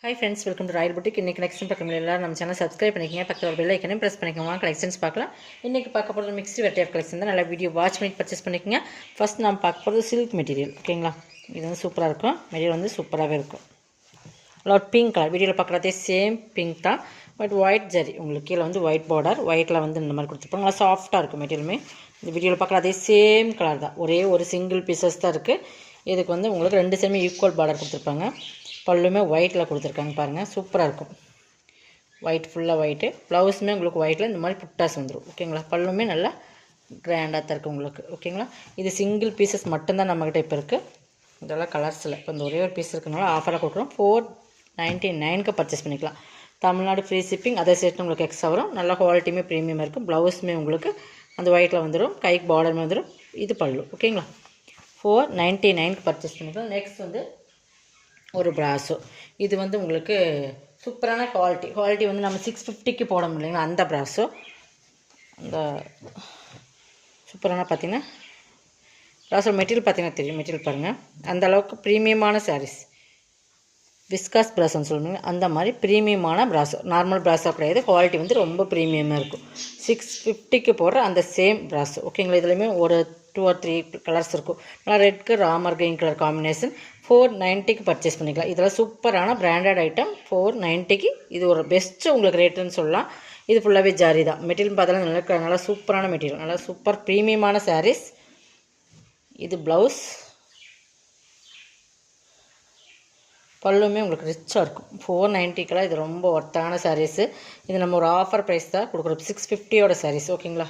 Hi friends, welcome to Royal Boutique. இன்னைக்கு collection பார்க்கணும் எல்லாரும் நம்ம சேனல் சப்ஸ்கிரைப் பண்ணிக்கங்க. பக்கத்துல ஒரு பெல் ஐக்கனையும் பிரஸ் பண்ணிக்கோங்க. கலெக்ஷன்ஸ் பார்க்கலாம். இன்னைக்கு பார்க்க போறது மிக்ஸ்ட் வெரைட்டி ஆஃப் கலெக்ஷன் தான். நல்ல வீடியோ வாட்ச் பண்ணி பர்ச்சேஸ் பண்ணிக்கங்க. ஃபர்ஸ்ட் நாம பார்க்க போறது சில்க் மெட்டீரியல். ஓகேங்களா? இது வந்து சூப்பரா இருக்கும். மெட்டீரியல் வந்து சூப்பராவே இருக்கும். Lot pink colour. வீடியோல பார்க்கறதே சேம் பிங்க் தான். But white zari. உங்களுக்கு கீழ வந்து ஒயிட் பார்டர், ஒயிட்ல வந்து இந்த மாதிரி கொடுத்துருப்பாங்க. நல்லா சாஃப்ட்டா இருக்கும் மெட்டீரியலுமே. இந்த வீடியோல பார்க்கறதே சேம் கலர் தான். ஒரே ஒரு சிங்கிள் பீசஸ் தான் இருக்கு. இதுக்கு வந்து உங்களுக்கு ரெண்டு சைடுமே ஈக்குவல் பார்டர் கொடுத்துருப்பாங்க. பல்லுமே ஒயிட்டில் கொடுத்துருக்காங்க பாருங்கள், சூப்பராக இருக்கும். ஒயிட் ஃபுல்லாக ஒயிட்டு, ப்ளவுஸுமே உங்களுக்கு ஒயிட்டில் இந்த மாதிரி புட்டாஸ் வந்துடும். ஓகேங்களா? பல்லுமே நல்லா கிராண்டாக தான் இருக்குது உங்களுக்கு. ஓகேங்களா? இது சிங்கிள் பீசஸ் மட்டும்தான் நம்மக்கிட்ட இப்போ இருக்குது. இதெல்லாம் கலர்ஸில் இப்போ இந்த ஒரே ஒரு பீஸ் இருக்கிறனால ஆஃபராக கொடுக்குறோம். 499க்கு பர்ச்சேஸ் பண்ணிக்கலாம். Tamil Nadu free shipping. அதை சேர்த்து உங்களுக்கு எக்ஸ்ட்ரா வரும். நல்லா குவாலிட்டியுமே ப்ரீமியமாக இருக்கும். ப்ளவுஸுமே உங்களுக்கு அந்த ஒயிட்டில் வந்துடும். கைக்கு பார்டருமே வந்துடும். இது பல்லு. ஓகேங்களா? 499க்கு பர்ச்சேஸ் பண்ணிக்கலாம். நெக்ஸ்ட் வந்து ஒரு ப்ராஸோ. இது வந்து உங்களுக்கு சூப்பரான குவாலிட்டி வந்து நம்ம 650க்கு போட முடியலைங்களா, அந்த ப்ராஸோ. அந்த சூப்பரான பார்த்தீங்கன்னா ப்ராஸோ மெட்டீரியல் பார்த்தீங்கன்னா தெரியும். மெட்டீரியல் பாருங்கள், அந்த அளவுக்கு ப்ரீமியமான சாரீஸ். விஸ்காஸ் ப்ராஸோன்னு சொல்லுவாங்க, அந்த மாதிரி ப்ரீமியமான ப்ராஸோ. நார்மல் ப்ராஸோ கிடையாது. குவாலிட்டி வந்து ரொம்ப ப்ரீமியமாக இருக்கும். 650க்கு போடுற அந்த சேம் ப்ராஸோ. ஓகேங்களா? இதுலேயுமே ஒரு 2 or 3 கலர்ஸ் இருக்கும். நல்லா ரெட்க்கு ராமர் கிரீன் கலர் காம்பினேஷன். 490க்கு பர்ச்சேஸ் பண்ணிக்கலாம். இதெல்லாம் சூப்பரான பிராண்டட் ஐட்டம். 490க்கு இது ஒரு பெஸ்ட்டு உங்களுக்கு ரேட்டுன்னு சொல்லலாம். இது ஃபுல்லாகவே ஜாரி தான். மெட்டீரியல் பார்த்தாலும் நல்லா சூப்பரான மெட்டீரியல், நல்லா சூப்பர் ப்ரீமியமான சாரீஸ். இது ப்ளவுஸ், பல்லுமே உங்களுக்கு ரிச்சாக இருக்கும். 490க்கெல்லாம் இது ரொம்ப ஒர்த்தான சாரீஸு. இது நம்ம ஒரு ஆஃபர் ப்ரைஸ் தான் கொடுக்குறோம். 650யோட சாரீஸ். ஓகேங்களா?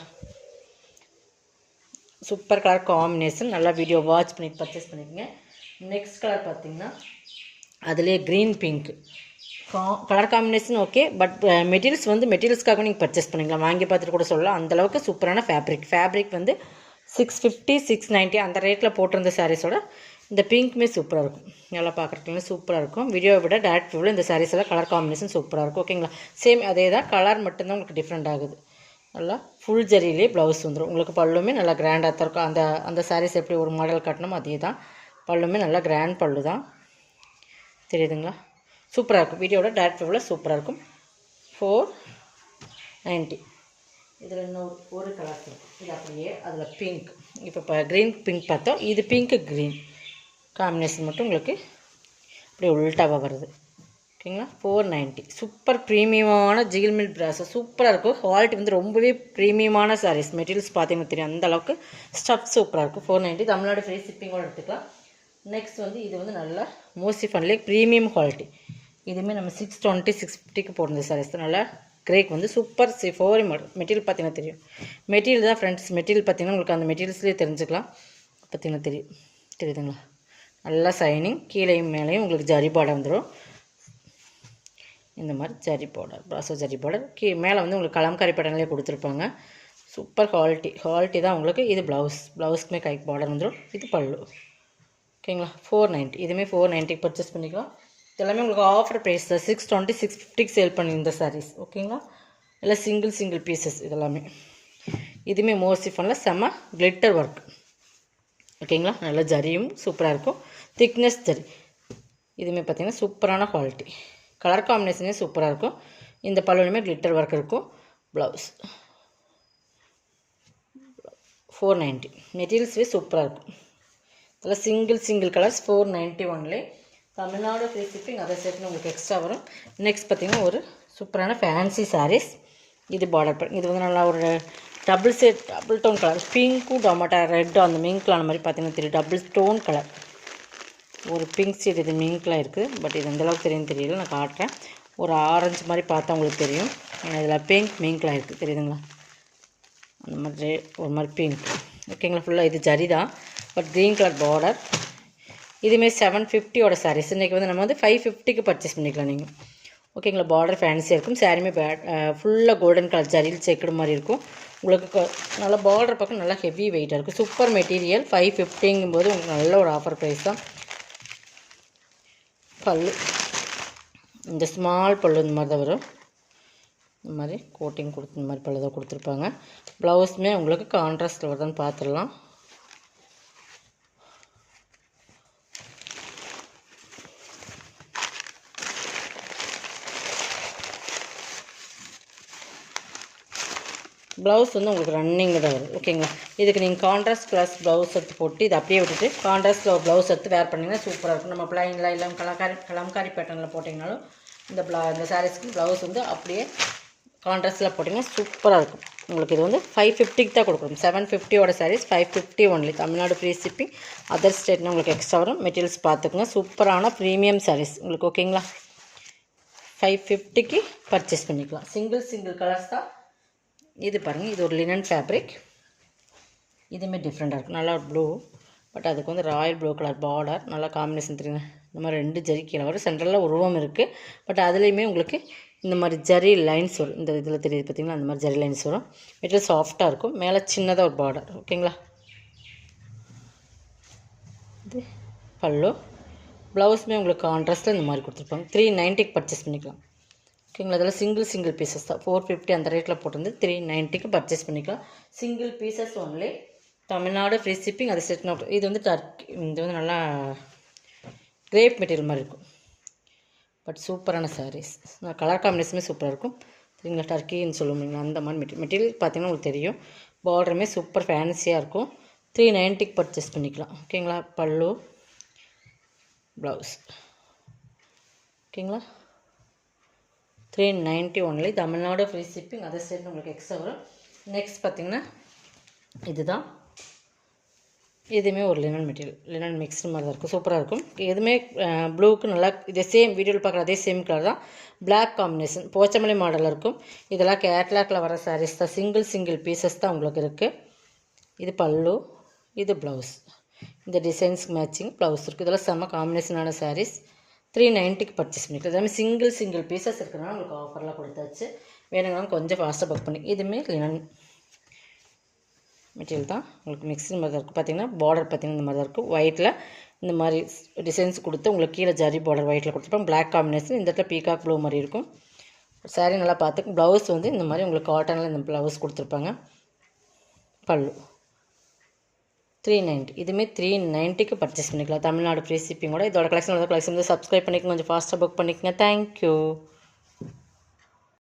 Super colour combination. நல்லா வீடியோ வாட்ச் பண்ணி பர்ச்சேஸ் பண்ணிக்கோங்க. நெக்ஸ்ட் கலர் பார்த்தீங்கன்னா அதுலேயே green pink colour combination. Okay, but மெட்டீரியல்ஸ்க்காக நீங்கள் பர்ச்சேஸ் பண்ணிக்கலாம். வாங்கி பார்த்துட்டு கூட சொல்லலாம். அந்தளவுக்கு சூப்பரான ஃபேப்ரிக் வந்து 650 690 அந்த ரேட்டில் போட்டிருந்த சாரீஸோட இந்த பிங்க்குமே சூப்பராக இருக்கும். நல்லா பார்க்குறதுக்கு சூப்பராக இருக்கும். வீடியோவை விட டேரக்ட் வியூவில் இந்த சாரீஸ் எல்லாம் கலர் காம்பினேஷன் சூப்பராக இருக்கும். ஓகேங்களா? சேம் அதே தான், கலர் மட்டும்தான் உங்களுக்கு டிஃப்ரெண்ட் ஆகுது. நல்லா ஃபுல் ஜரியிலே ப்ளவுஸ் வந்துடும். உங்களுக்கு பல்லுமே நல்லா கிராண்டாக தான் இருக்கும். அந்த சாரீஸ் எப்படி ஒரு மாடல் காட்டணுமோ அதே தான். பல்லுமே நல்லா கிராண்ட் பல்லு தான். தெரியுதுங்களா? சூப்பராக இருக்கும். வீடியோட டேரக்ட் வியூவில் சூப்பராக இருக்கும். 490. இதில் இன்னும் ஒரு கலர் இருக்கும். இது அப்படியே அதில் பிங்க். இப்போ க்ரீன் பிங்க் பார்த்தோம். இது பிங்க்கு க்ரீன் காம்பினேஷன் மட்டும் உங்களுக்கு அப்படியே உள்டாவாக வருது. ஓகேங்களா? 490. Super ப்ரீமியமான ஜிகில் mill ப்ராஸோ. சூப்பராக இருக்கும். குவாலிட்டி வந்து ரொம்பவே ப்ரீமியமான சாரீஸ். மெட்டீரியல்ஸ் பார்த்தீங்கன்னா தெரியும், அந்த அளவுக்கு ஸ்டஃப் சூப்பராக இருக்கும். 490. தமிழ்நாடு ஃப்ரீ ஷிப்பிங்கோடு எடுத்துக்கலாம். நெக்ஸ்ட் வந்து இது வந்து நல்லா மோஸ்ட்லி ஃபன்லே ப்ரீமியம் குவாலிட்டி. இதுவுமே நம்ம 620 650க்கு போடுறது சாரீஸ் தான். நல்லா கிரேக் வந்து சூப்பர் ஃபோரி மாடல். மெட்டீரியல் பார்த்தீங்கன்னா தெரியும். மெட்டீரியல் தான் ஃப்ரெண்ட்ஸ். மெட்டீரியல் பார்த்தீங்கன்னா உங்களுக்கு அந்த மெட்டீரியல்ஸ்லேயே தெரிஞ்சுக்கலாம். பார்த்தீங்கன்னா தெரியுதுங்களா? நல்லா சைனிங். கீழேயும் மேலேயும் உங்களுக்கு ஜரி பார்டர் வந்துடும். இந்த மாதிரி ஜரி பார்டர், ப்ராஸோ ஜரி பார்டர். மேலே வந்து உங்களுக்கு கலம்காரி பட்டன்லேயே கொடுத்துருப்பாங்க. சூப்பர் குவாலிட்டி தான் உங்களுக்கு. இது ப்ளவுஸ்க்குமே கைக்கு பார்டர் வந்துடும். இது பல்லு. ஓகேங்களா? 490. இதுவுமே 490 பர்ச்சேஸ் பண்ணிக்கலாம். எல்லாமே உங்களுக்கு ஆஃபர் ப்ரைஸ் தான். 620 650க்கு சேல் பண்ணியிருந்த சாரீஸ். ஓகேங்களா? இல்லை சிங்கிள் பீசஸ் இதெல்லாமே. இதுவுமே மோஸ்ட்லி ஃபனில் செம்ம கிளிட்டர் ஒர்க். ஓகேங்களா? நல்லா ஜரியும் சூப்பராக இருக்கும். திக்னஸ் ஜரி. இதுவுமே பார்த்திங்கன்னா சூப்பரான குவாலிட்டி. கலர் காம்பினேஷனே சூப்பராக இருக்கும். இந்த பல்லுலையுமே கிளிட்டர் ஒர்க் இருக்கும். ப்ளவுஸ் 490. மெட்டீரியல்ஸே சூப்பராக இருக்கும். இதில் single colours 491. Tamil Nadu free shipping. அதை சேர்த்து உங்களுக்கு எக்ஸ்ட்ரா வரும். நெக்ஸ்ட் பார்த்திங்கன்னா ஒரு சூப்பரான ஃபேன்சி சாரீஸ். இது பார்டர் இது வந்து நல்லா ஒரு டபுள் டோன் கலர். பிங்க்கும் டொமேட்டோ ரெட்டும் அந்த மிங்க்லான மாதிரி பார்த்தீங்கன்னா தெரியும். Double tone colour. ஒரு பிங்க் ஷேட் இது மிங்க்லாம் இருக்குது. பட் இது எந்தளவுக்கு தெரியும் தெரியல, நான் காட்டுறேன். ஒரு ஆரஞ்சு மாதிரி பார்த்தா உங்களுக்கு தெரியும். ஏன்னா இதில் பிங்க் மிங்க்லாம் இருக்குது. தெரியுதுங்களா? அந்த மாதிரி ஒரு மாதிரி பிங்க். ஓகேங்களா? ஃபுல்லாக இது ஜரி தான், பட் க்ரீன் கலர் பார்டர். இதுவுமே 750யோட சாரீஸ். இன்றைக்கி வந்து நம்ம வந்து 550க்கு பர்ச்சேஸ் பண்ணிக்கலாம் நீங்கள். ஓகேங்களா? பார்டர் ஃபேன்சியாக இருக்கும். சாரியுமே ஃபுல்லாக கோல்டன் கலர் ஜரியில் செக்குடு மாதிரி இருக்கும். உங்களுக்கு நல்லா பார்டர் பக்கம் நல்லா ஹெவி வெயிட்டாக இருக்கும். Super material. 550ங்கும்போது உங்களுக்கு நல்ல ஒரு ஆஃபர் ப்ரைஸ் தான். பல்லு இந்த ஸ்மால் பல்லு இந்த மாதிரி தான் வரும். இந்த மாதிரி கோட்டிங் கொடுத்து இந்த மாதிரி பல்லு தான் கொடுத்துருப்பாங்க. ப்ளவுஸுமே உங்களுக்கு கான்ட்ராஸ்ட்டில் வருதான்னு பார்த்துடலாம். ப்ளவுஸ் வந்து உங்களுக்கு ரன்னிங் தான் வருது ஓகேங்களா. இதுக்கு நீங்கள் கான்ட்ராஸ்ட் ப்ளஸ் ப்ளவுஸ் எடுத்து போட்டு இதை அப்படியே விட்டுட்டு கான்ட்ராஸ்ட் ப்ளவுஸ் எடுத்து வேர் பண்ணிங்கன்னா சூப்பராக இருக்கும். நம்ம பிளைனில் இல்லை கலம்காரி பேட்டர்னில் போட்டிங்கனாலும் இந்த சாரீஸ்க்கு ப்ளவுஸ் வந்து அப்படியே கான்ட்ராஸ்ட்டில் போட்டிங்கன்னா சூப்பராக இருக்கும். உங்களுக்கு இது வந்து 550க்கு தான் கொடுக்குறோம். 750 saris 550 only. Tamil Nadu free shipping. Other ஸ்டேட்னா உங்களுக்கு எக்ஸ்ட்ரா வரும். மெட்டீரியல்ஸ் பார்த்துக்குங்க. சூப்பரான ப்ரீமியம் சாரீஸ் உங்களுக்கு ஓகேங்களா. 550க்கு பர்ச்சேஸ் பண்ணிக்கலாம். சிங்கிள் கலர்ஸ் தான். இது பாருங்கள், இது ஒரு லினன் ஃபேப்ரிக். இதுவுமே டிஃப்ரெண்ட்டாக இருக்கும். நல்லா ப்ளூ, பட் அதுக்கு வந்து ராயல் ப்ளூ கலர் பார்டர், நல்லா காம்பினேஷன் தெரியுங்க. இந்த மாதிரி 2 ஜரி கீழே வரும். சென்டரில் உருவம் இருக்குது. பட் அதுலேயுமே உங்களுக்கு இந்த மாதிரி ஜரி லைன்ஸ் வரும். இந்த இதில் தெரியுது பார்த்திங்கன்னா, அந்த மாதிரி ஜரி லைன்ஸ் வரும். மெட்டீரியல் சாஃப்டாக இருக்கும். மேலே சின்னதாக ஒரு பார்டர் ஓகேங்களா. இது பல்லு. ப்ளவுஸுமே உங்களுக்கு கான்ட்ராஸ்ட்டில் இந்த மாதிரி கொடுத்துருப்பாங்க. 390க்கு பர்ச்சேஸ் பண்ணிக்கலாம் ஓகேங்களா. அதில் சிங்கிள் பீசஸ் தான். 450 அந்த ரேட்டில் போட்டிருந்து 390க்கு பர்ச்சேஸ் பண்ணிக்கலாம். Single pieces only. Tamil Nadu free shipping. அது செட் நோட். இது வந்து டர்க்கி, இது வந்து நல்லா கிரேப் மெட்டீரியல் மாதிரி இருக்கும். பட் சூப்பரான சாரீஸ். கலர் காம்பினேஷனுமே சூப்பராக இருக்கும். சரிங்களா. டர்க்கின்னு சொல்லுவீங்க அந்த மாதிரி மெட்டீரியல் பார்த்தீங்கன்னா உங்களுக்கு தெரியும். பார்டருமே சூப்பர் ஃபேன்சியாக இருக்கும். 390க்கு பர்ச்சேஸ் பண்ணிக்கலாம் ஓகேங்களா. பல்லு, ப்ளவுஸ் ஓகேங்களா. 390 only. Tamil Nadu free shipping. Other side உங்களுக்கு எக்ஸ்ட்ரா வரும். நெக்ஸ்ட் பார்த்திங்கன்னா இதுதான். இதுவுமே ஒரு லினன் மெட்டீரியல், லினன் மிக்ஸ்டு மாதிரி தான் இருக்கும். சூப்பராக இருக்கும். எதுவுமே ப்ளூக்கு நல்லா இதே சேம் வீடியோவில் பார்க்குற அதே சேம் கலர் தான். பிளாக் காம்பினேஷன் போச்சமல்லி மாடலில் இருக்கும். இதெல்லாம் கேட்லாக்கில் வர சாரீஸ் தான். சிங்கிள் பீசஸ் தான் உங்களுக்கு இருக்குது. இது பல்லு, இது ப்ளவுஸ். இந்த டிசைன்ஸ்க்கு மேட்சிங் ப்ளவுஸ் இருக்குது. இதெல்லாம் செம்ம காம்பினேஷனான சாரீஸ். 390க்கு பர்ச்சேஸ் பண்ணிக்கலாம். எல்லாமே சிங்கிள் பீசஸ் இருக்கிறனால உங்களுக்கு ஆஃபர்லாம் கொடுத்தாச்சு. வேணுங்கன்னா கொஞ்சம் ஃபாஸ்ட்டாக புக் பண்ணி. இதுவுமே லினன் மெட்டீரியல் தான். உங்களுக்கு மிக்ஸி மாதிரி தான் இருக்குது. பார்த்திங்கன்னா பார்டர் பார்த்திங்கன்னா இந்த மாதிரி தான் இருக்கும். ஒயிட்டில் இந்த மாதிரி டிசைன்ஸ் கொடுத்து உங்களுக்கு கீழே ஜரி பார்டர் ஒயிட்டில் கொடுத்துருப்பாங்க. Black combination. இந்த இடத்துல பீகாக் ப்ளூ மாதிரி இருக்கும். சாரீ நல்லா பார்த்துக்கு. ப்ளவுஸ் வந்து இந்த மாதிரி உங்களுக்கு காட்டனில் இந்த ப்ளவுஸ் கொடுத்துருப்பாங்க. பல்லு 390. இதுவுமே 390க்கு பர்ச்சேஸ் பண்ணிக்கலாம். தமிழ்நாடு ஃப்ரீ ஷிப்பிங்கோட. இதோட கலெக்ஷன் வந்து சப்ஸ்கிரைப் பண்ணிக்கோங்க. கொஞ்சம் ஃபாஸ்ட்டாக புக் பண்ணிக்கோங்க. தேங்க்யூ.